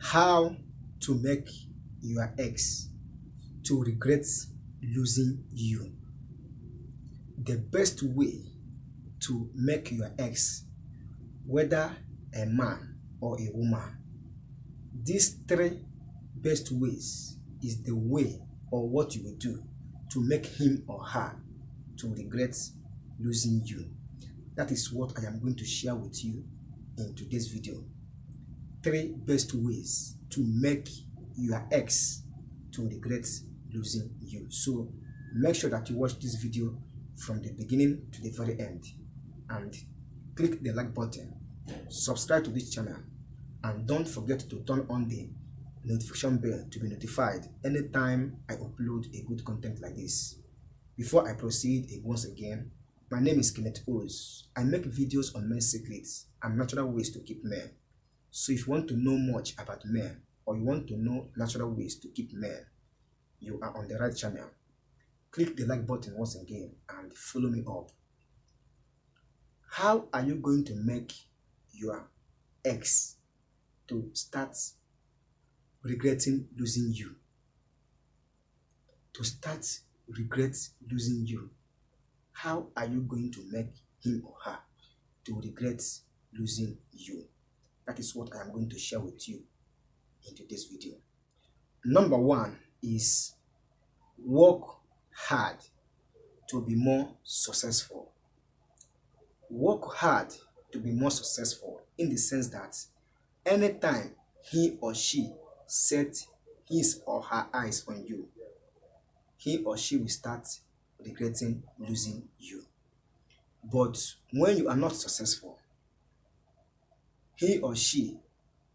How to make your ex to regret losing you. The best way to make your ex, whether a man or a woman, these three best ways is the way or what you will do to make him or her to regret losing you. That is what I am going to share with you in today's video. Three best ways to make your ex to regret losing you. So make sure that you watch this video from the beginning to the very end, and click the like button, subscribe to this channel, and don't forget to turn on the notification bell to be notified anytime I upload a good content like this. Before I proceed once again, my name is Kenneth Os. I make videos on men's secrets and natural ways to keep men. So if you want to know much about men, or you want to know natural ways to keep men, you are on the right channel. Click the like button once again and follow me up. How are you going to make your ex to start regretting losing you? To start regret losing you. How are you going to make him or her to regret losing you? That is what I am going to share with you in today's video. Number one is work hard to be more successful. Work hard to be more successful in the sense that anytime he or she sets his or her eyes on you, he or she will start regretting losing you. But when you are not successful, he or she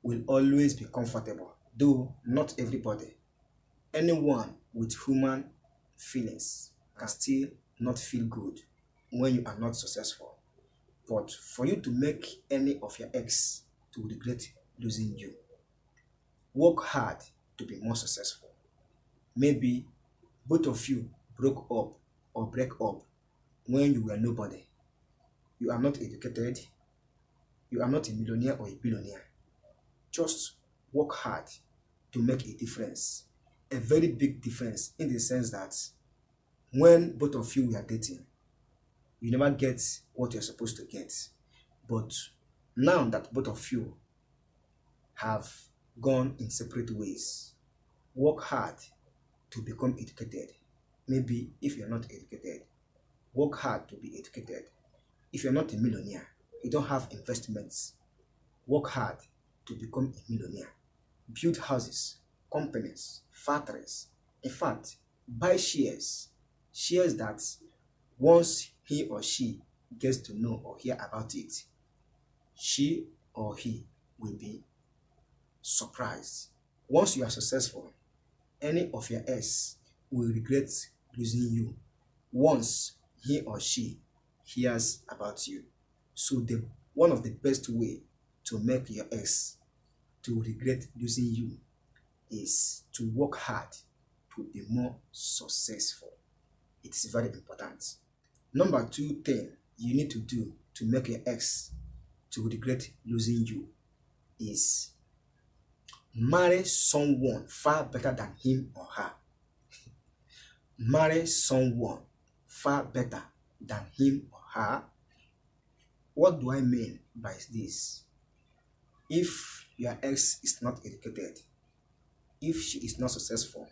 will always be comfortable, though not everybody. Anyone with human feelings can still not feel good when you are not successful. But for you to make any of your ex to regret losing you, work hard to be more successful. Maybe both of you broke up or break up when you were nobody. You are not educated. You are not a millionaire or a billionaire. Just work hard to make a difference. A very big difference, in the sense that when both of you were dating, you never get what you're supposed to get. But now that both of you have gone in separate ways, work hard to become educated. Maybe if you're not educated, work hard to be educated. If you're not a millionaire, you don't have investments, work hard to become a millionaire. Build houses, companies, factories. In fact, buy shares. Shares that once he or she gets to know or hear about it, she or he will be surprised. Once you are successful, any of your ex will regret losing you once he or she hears about you. So one of the best way to make your ex to regret losing you is to work hard to be more successful. It is very important. Number two thing you need to do to make your ex to regret losing you is marry someone far better than him or her. Marry someone far better than him or her. What do I mean by this? If your ex is not educated, if she is not successful,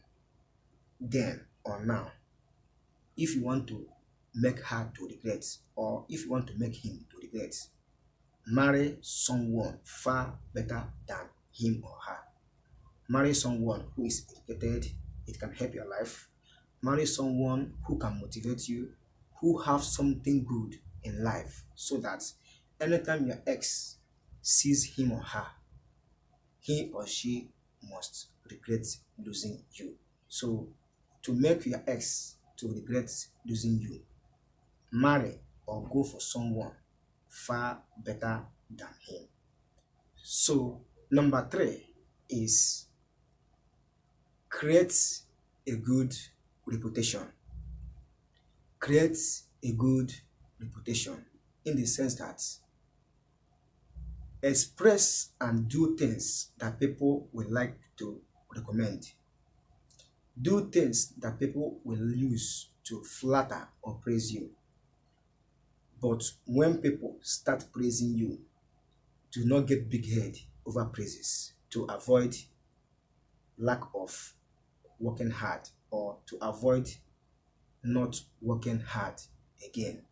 then or now, if you want to make her to regret, or if you want to make him to regret, marry someone far better than him or her. Marry someone who is educated. It can help your life. Marry someone who can motivate you, who have something good in life, so that anytime your ex sees him or her, he or she must regret losing you. So to make your ex to regret losing you, marry or go for someone far better than him. So number three is create a good reputation. Create a good reputation in the sense that Express and do things that people will like to recommend. Do things that people will use to flatter or praise you. But when people start praising you, do not get big head over praises to avoid lack of working hard or to avoid not working hard again.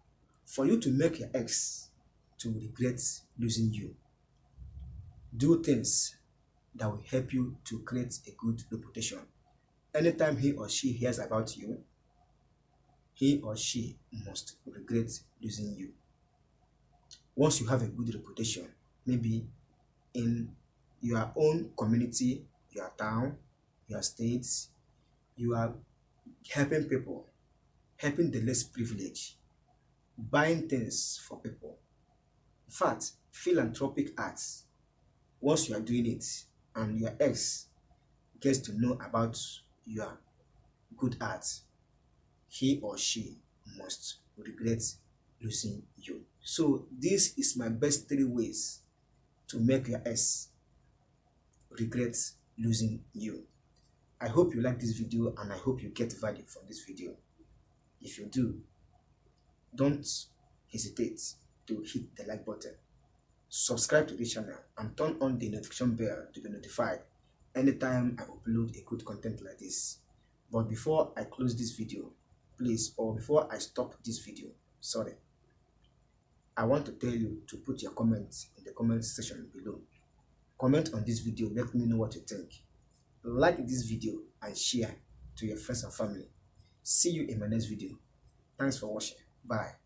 For you to make your ex to regret losing you, do things that will help you to create a good reputation. Anytime he or she hears about you, he or she must regret losing you. Once you have a good reputation, maybe in your own community, your town, your state, you are helping people, helping the less privileged, buying things for people. In fact, philanthropic acts. Once you are doing it and your ex gets to know about your good acts, he or she must regret losing you. So this is my best 3 ways to make your ex regret losing you. I hope you like this video and I hope you get value from this video. If you do, don't hesitate to hit the like button, subscribe to the channel and turn on the notification bell to be notified anytime I upload a good content like this. But before I close this video, please, or before I stop this video, sorry, I want to tell you to put your comments in the comment section below. Comment on this video, let me know what you think. Like this video and share to your friends and family. See you in my next video. Thanks for watching. Bye.